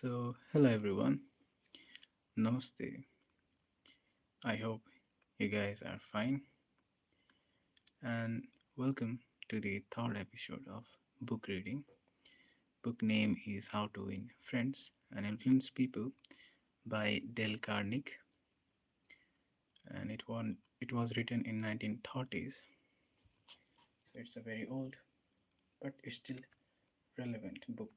Hello everyone, Namaste. I hope you guys are fine, and welcome to the third episode of book reading. Book name is How to Win Friends and Influence People by Dale Carnegie, and it was written in 1930s, so it's a very old but still relevant book.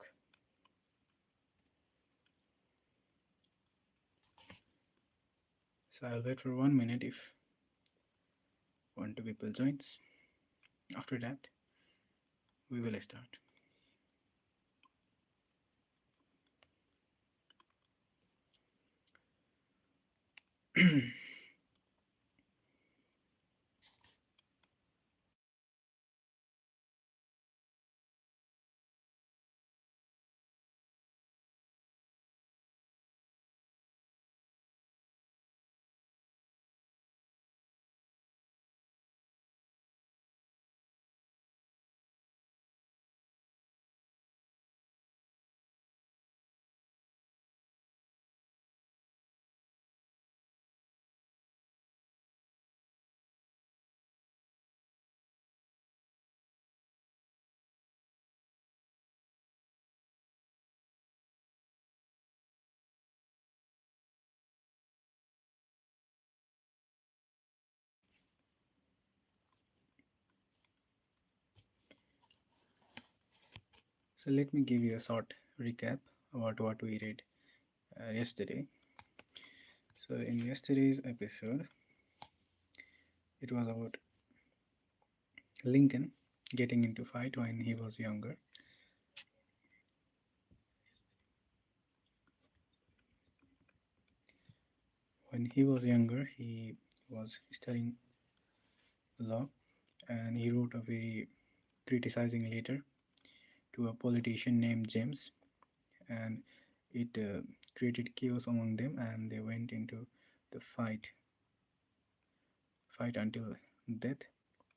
So I'll wait for 1 minute if one two people joins. After that, we will start. So let me give you a short recap about what we read yesterday. So in yesterday's episode, it was about Lincoln getting into fight when he was younger. When he was younger, he was studying law, and he wrote a very criticizing letter to a politician named James, and it created chaos among them, and they went into the fight until death,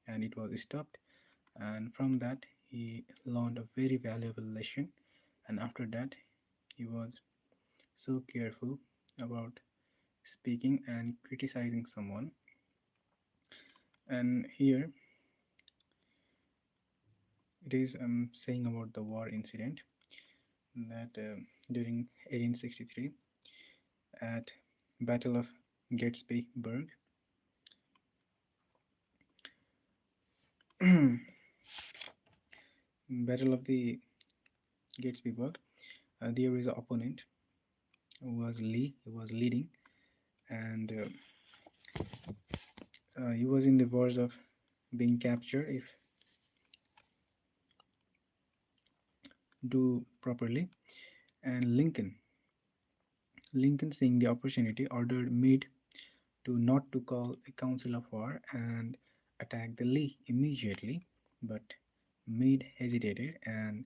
and it was stopped. And from that, he learned a very valuable lesson, and after that, he was so careful about speaking and criticizing someone. And here it is saying about the war incident that during 1863 at Battle of Gettysburg, Battle of the Gettysburg, there is an opponent who was Lee. He was leading, and he was in the verge of being captured if do properly. And Lincoln, seeing the opportunity, ordered Meade to not to call a council of war and attack the Lee immediately, but Meade hesitated and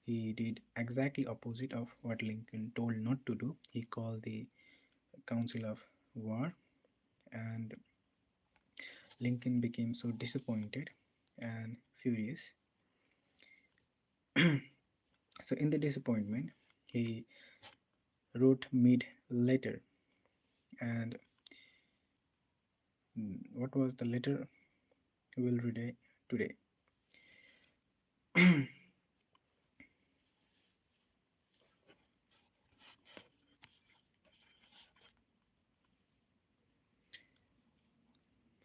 he did exactly opposite of what Lincoln told not to do. He called the council of war, and Lincoln became so disappointed and furious. So in the disappointment, he wrote Meade letter, and what was the letter we'll read it today.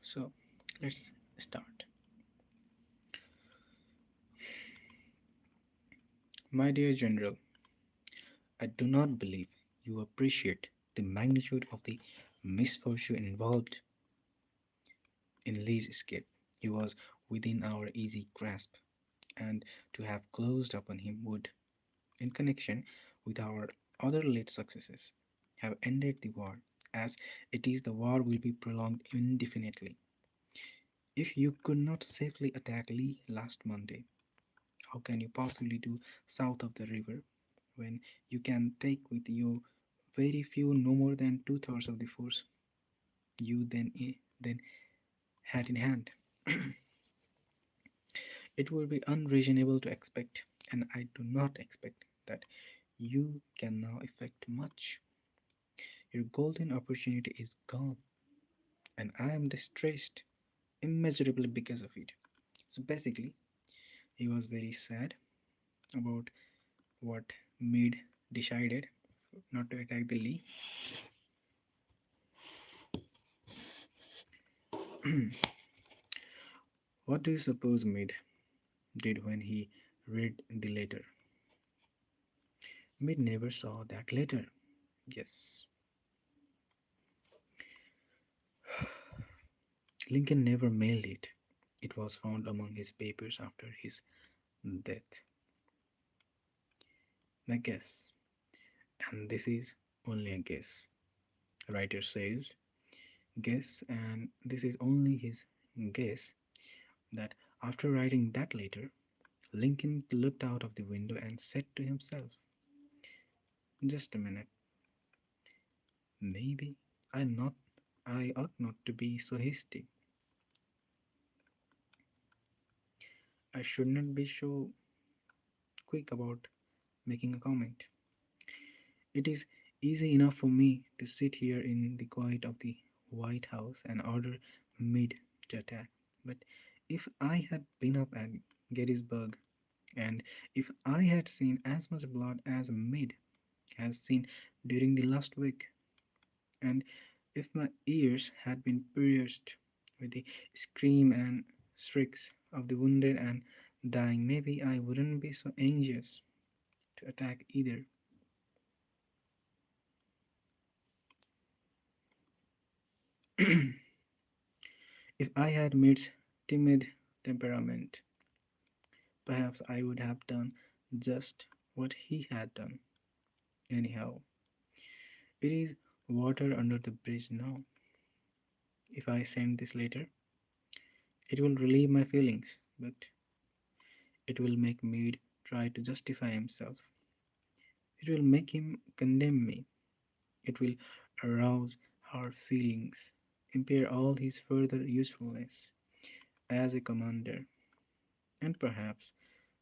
So let's start. My dear General, I do not believe you appreciate the magnitude of the misfortune involved in Lee's escape. He was within our easy grasp, and to have closed upon him would, in connection with our other late successes, have ended the war, as it is the war will be prolonged indefinitely. If you could not safely attack Lee last Monday, how can you possibly do south of the river when you can take with you very few, no more than two-thirds of the force you then had in hand? It would be unreasonable to expect, and I do not expect, that you can now affect much. Your golden opportunity is gone, and I am distressed immeasurably because of it. So basically, he was very sad about what Mead decided not to attack the Lee. What do you suppose Mead did when he read the letter? Mead never saw that letter. Yes, Lincoln never mailed it. It was found among his papers after his death. My guess, and this is only a guess. Writer says guess, and this is only his guess, that after writing that letter, Lincoln looked out of the window and said to himself, just a minute, maybe I not I ought not to be so hasty. I should not be so quick about making a comment. It is easy enough for me to sit here in the quiet of the White House and order Meade to attack. But if I had been up at Gettysburg, and if I had seen as much blood as Meade has seen during the last week, and if my ears had been pierced with the scream and shrieks of the wounded and dying, maybe I wouldn't be so anxious to attack either. If I had Meade's timid temperament, perhaps I would have done just what he had done. Anyhow, it is water under the bridge now. If I send this letter, it will relieve my feelings, but it will make Meade try to justify himself. It will make him condemn me. It will arouse hard feelings, impair all his further usefulness as a commander, and perhaps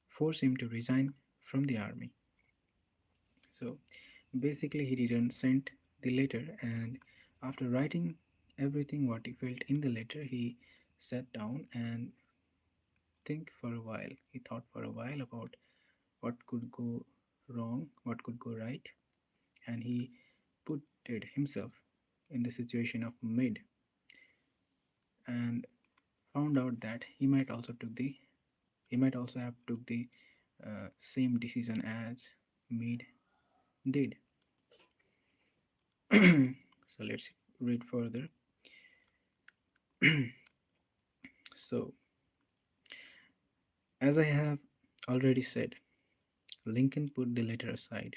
force him to resign from the army. So basically, he didn't send the letter, and after writing everything what he felt in the letter, he sat down and think for a while. He thought for a while about what could go wrong, what could go right, and he put it himself in the situation of Mid, and found out that he might also have took the same decision as Mid did. So let's read further. So, as I have already said, Lincoln put the letter aside,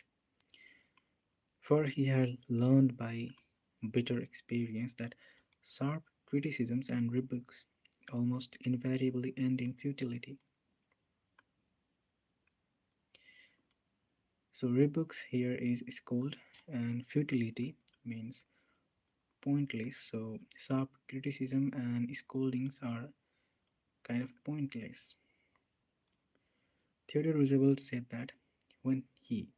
for he had learned by bitter experience that sharp criticisms and rebukes almost invariably end in futility. So, rebukes here is scold, and futility means pointless. So, sharp criticism and scoldings are kind of pointless. Theodore Roosevelt said that when he,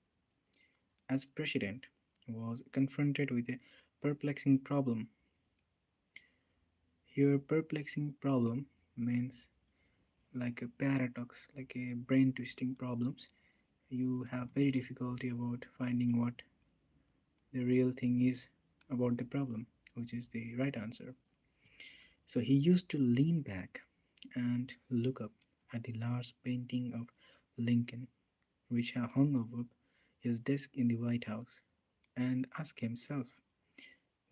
as president, was confronted with a perplexing problem. Here, perplexing problem means like a paradox, like a brain twisting problems. You have very difficulty about finding what the real thing is about the problem, which is the right answer. So he used to lean back and look up at the large painting of Lincoln, which hung over his desk in the White House, and ask himself,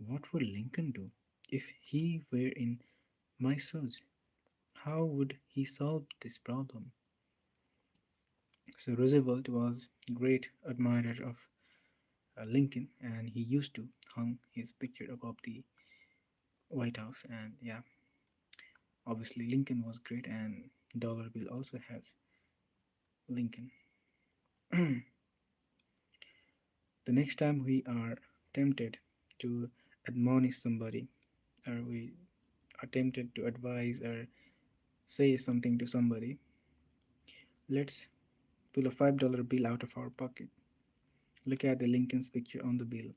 what would Lincoln do if he were in my shoes? How would he solve this problem? So Roosevelt was a great admirer of Lincoln, and he used to hung his picture above the White House. And yeah, obviously Lincoln was great, and dollar bill also has Lincoln. The next time we are tempted to admonish somebody, or we are tempted to advise or say something to somebody, let's pull a $5 bill out of our pocket Look at the Lincoln's picture on the bill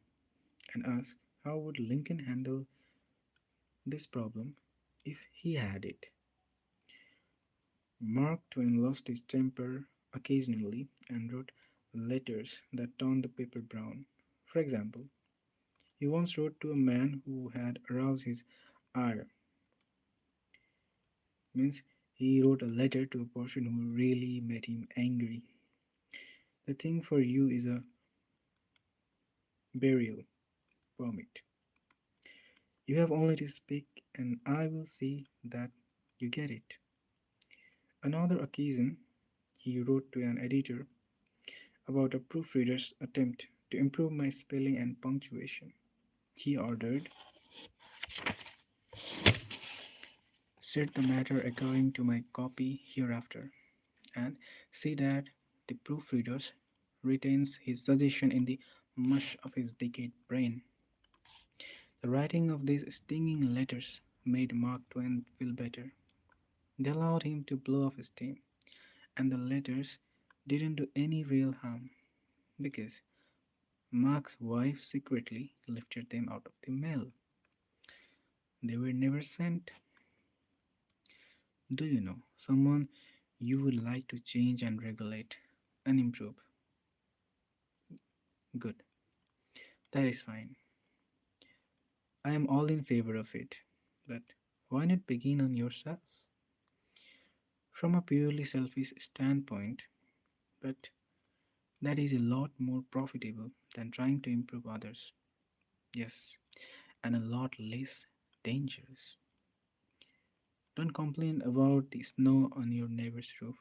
and ask how would Lincoln handle this problem if he had it. Mark Twain lost his temper occasionally and wrote letters that turned the paper brown. For example, he once wrote to a man who had aroused his ire. Means he wrote a letter to a person who really made him angry. The thing for you is a burial permit. You have only to speak, and I will see that you get it. Another occasion, he wrote to an editor about a proofreader's attempt to improve my spelling and punctuation. He ordered, set the matter according to my copy hereafter, and see that the proofreader retains his suggestion in the mush of his decayed brain. The writing of these stinging letters made Mark Twain feel better. They allowed him to blow off steam, and the letters didn't do any real harm because Mark's wife secretly lifted them out of the mail. They were never sent. Do you know someone you would like to change and regulate and improve? Good. That is fine. I am all in favor of it. But why not begin on yourself? From a purely selfish standpoint, but that is a lot more profitable than trying to improve others. Yes, and a lot less dangerous. Don't complain about the snow on your neighbor's roof,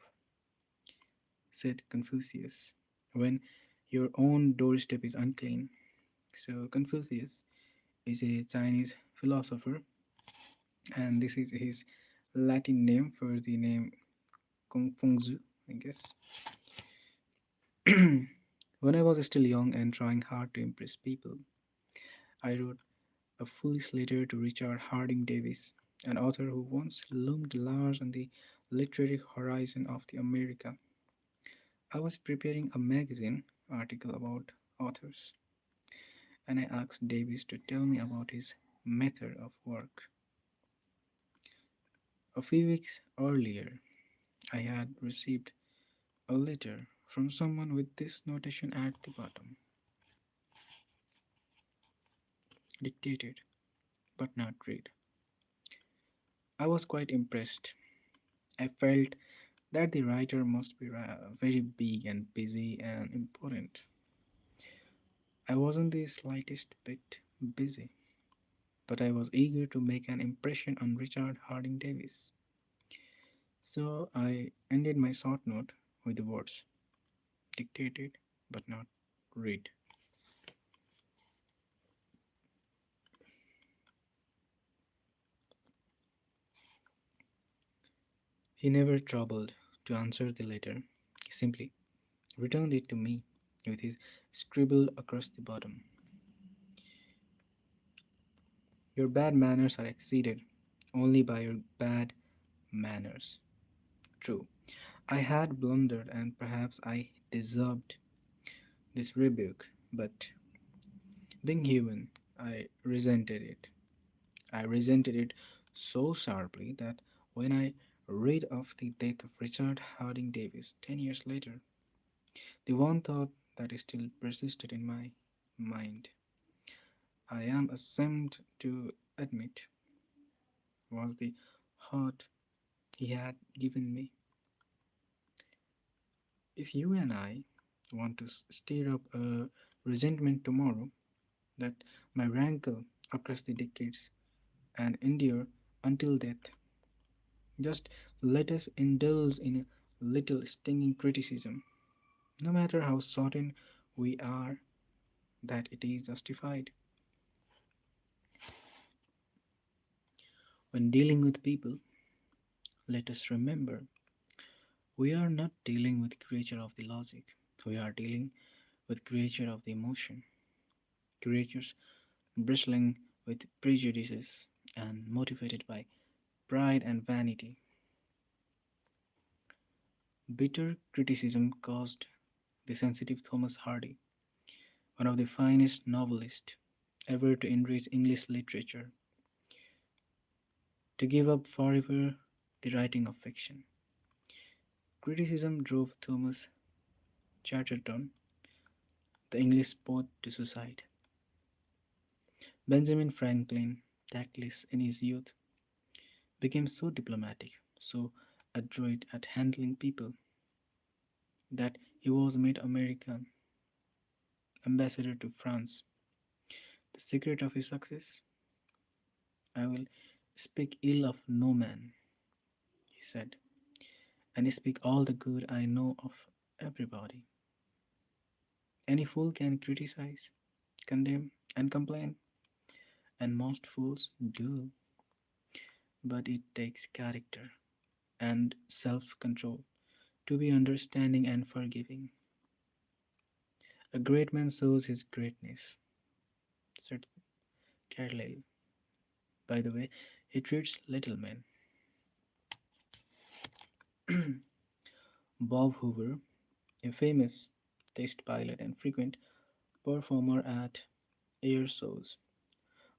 said Confucius, when your own doorstep is unclean. So, Confucius is a Chinese philosopher, and this is his Latin name for the name Confucius, I guess. When I was still young and trying hard to impress people, I wrote a foolish letter to Richard Harding Davis, an author who once loomed large on the literary horizon of the America. I was preparing a magazine article about authors, and I asked Davis to tell me about his method of work. A few weeks earlier, I had received a letter from someone with this notation at the bottom: dictated, but not read. I was quite impressed. I felt that the writer must be very big and busy and important. I wasn't the slightest bit busy, but I was eager to make an impression on Richard Harding Davis. So I ended my short note with the words dictated but not read. He never troubled to answer the letter. He simply returned it to me with his scribble across the bottom. Your bad manners are exceeded only by your bad manners. True, I had blundered and perhaps I deserved this rebuke, but being human, I resented it. I resented it so sharply that when I read of the death of Richard Harding Davis 10 years later, the one thought that still persisted in my mind, I am ashamed to admit, was the hurt he had given me. If you and I want to stir up a resentment tomorrow that may rankle across the decades and endure until death, just let us indulge in a little stinging criticism, no matter how certain we are that it is justified. When dealing with people, let us remember we are not dealing with creature of the logic. We are dealing with creature of the emotion, creatures bristling with prejudices and motivated by pride and vanity. Bitter criticism caused the sensitive Thomas Hardy. one of the finest novelists ever to enrich English literature, to give up forever the writing of fiction. Criticism drove Thomas Chatterton, the English poet, to suicide. Benjamin Franklin, tactless in his youth, became so diplomatic, so adroit at handling people, that he was made American ambassador to France. The secret of his success? I will speak ill of no man, he said, and speak all the good I know of everybody. Any fool can criticize, condemn, and complain, and most fools do, but it takes character and self control to be understanding and forgiving. A great man shows his greatness, said Carlyle. By the way, he treats little men. Bob Hoover, a famous test pilot and frequent performer at air shows,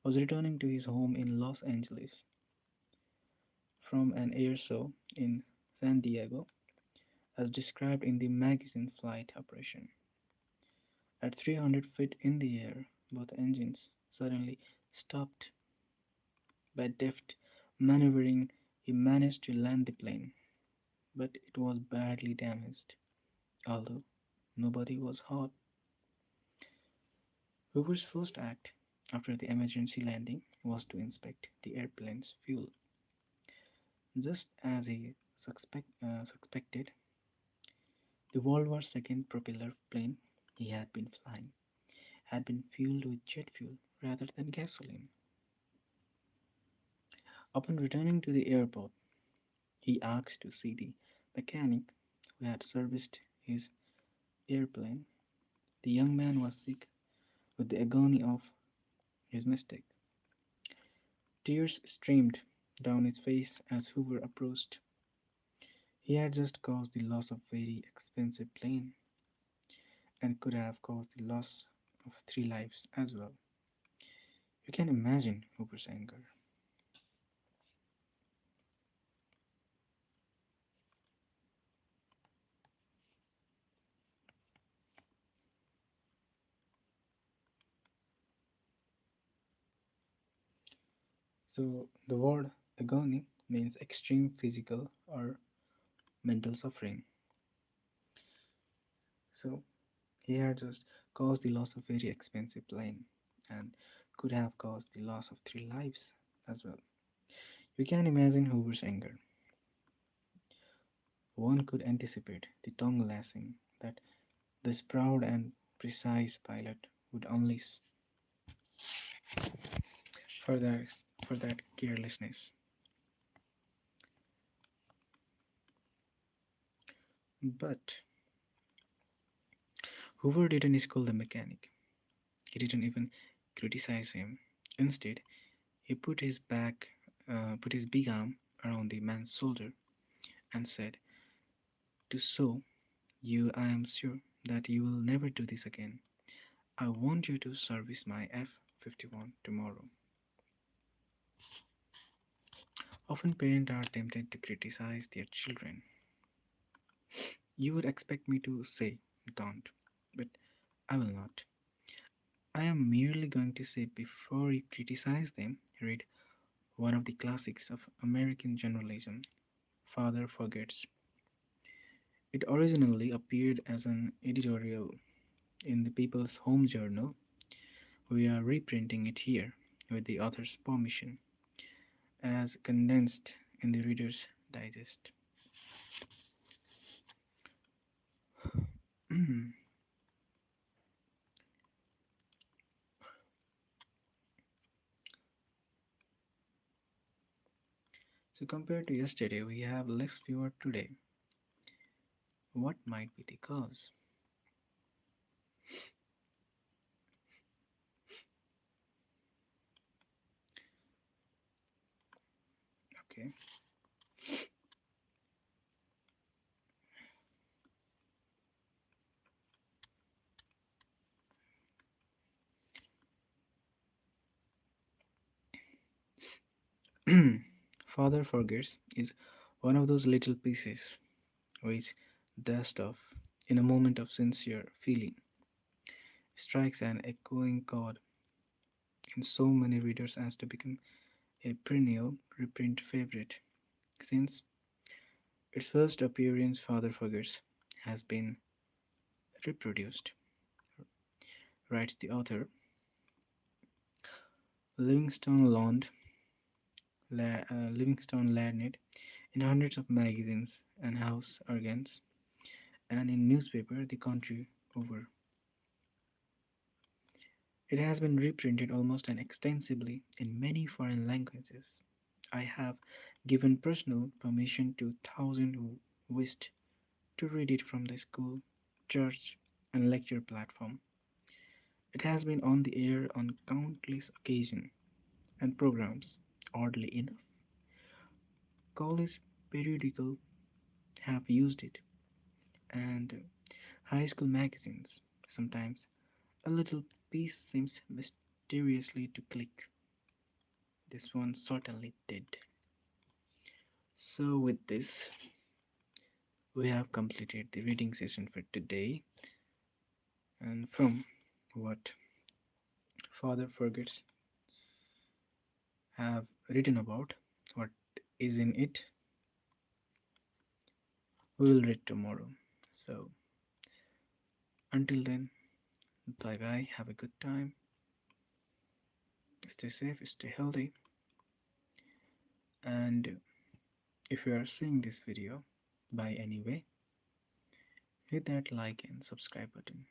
was returning to his home in Los Angeles from an air show in San Diego, as described in the magazine Flight Operation. At 300 feet in the air, both engines suddenly stopped. By deft maneuvering, he managed to land the plane, but it was badly damaged, although nobody was hurt. Hoover's first act after the emergency landing was to inspect the airplane's fuel. Just as he suspected, the World War II propeller plane he had been flying had been fueled with jet fuel rather than gasoline. Upon returning to the airport, he asked to see the mechanic who had serviced his airplane. The young man was sick with the agony of his mistake. Tears streamed down his face as Hoover approached. He had just caused the loss of a very expensive plane and could have caused the loss of 3 lives as well. You can imagine Hoover's anger. So, the word agony means extreme physical or mental suffering. So, he had just caused the loss of a very expensive plane and could have caused the loss of 3 lives as well. You can imagine Hoover's anger. One could anticipate the tongue lashing that this proud and precise pilot would unleash for that, for that carelessness. But Hoover didn't scold the mechanic. He didn't even criticize him. Instead, he put his big arm around the man's shoulder and said, "To show you I am sure that you will never do this again, I want you to service my F-51 tomorrow." Often parents are tempted to criticize their children. You would expect me to say, "Don't," but I will not. I am merely going to say before you criticize them, read one of the classics of American journalism, Father Forgets. It originally appeared as an editorial in the People's Home Journal. We are reprinting it here with the author's permission as condensed in the Reader's Digest. So, compared to yesterday, we have less fewer today. What might be the cause? Okay. Father Forgets is one of those little pieces which dust off in a moment of sincere feeling, strikes an echoing chord in so many readers as to become a perennial reprint favorite. Since its first appearance, Father Forgets has been reproduced, writes the author. Livingstone Livingstone learned it in hundreds of magazines and house organs, and in newspaper the country over. It has been reprinted almost and extensively in many foreign languages. I have given personal permission to thousands who wished to read it from the school, church, and lecture platform. It has been on the air on countless occasions and programs. Oddly enough, college periodicals have used it, and high school magazines. Sometimes a little piece seems mysteriously to click. This one certainly did. So, with this, we have completed the reading session for today. And from what Father Fergus have written about, what is in it, we will read tomorrow. So, until then, bye bye. Have a good time. Stay safe, stay healthy. And if you are seeing this video by any way, hit that like and subscribe button.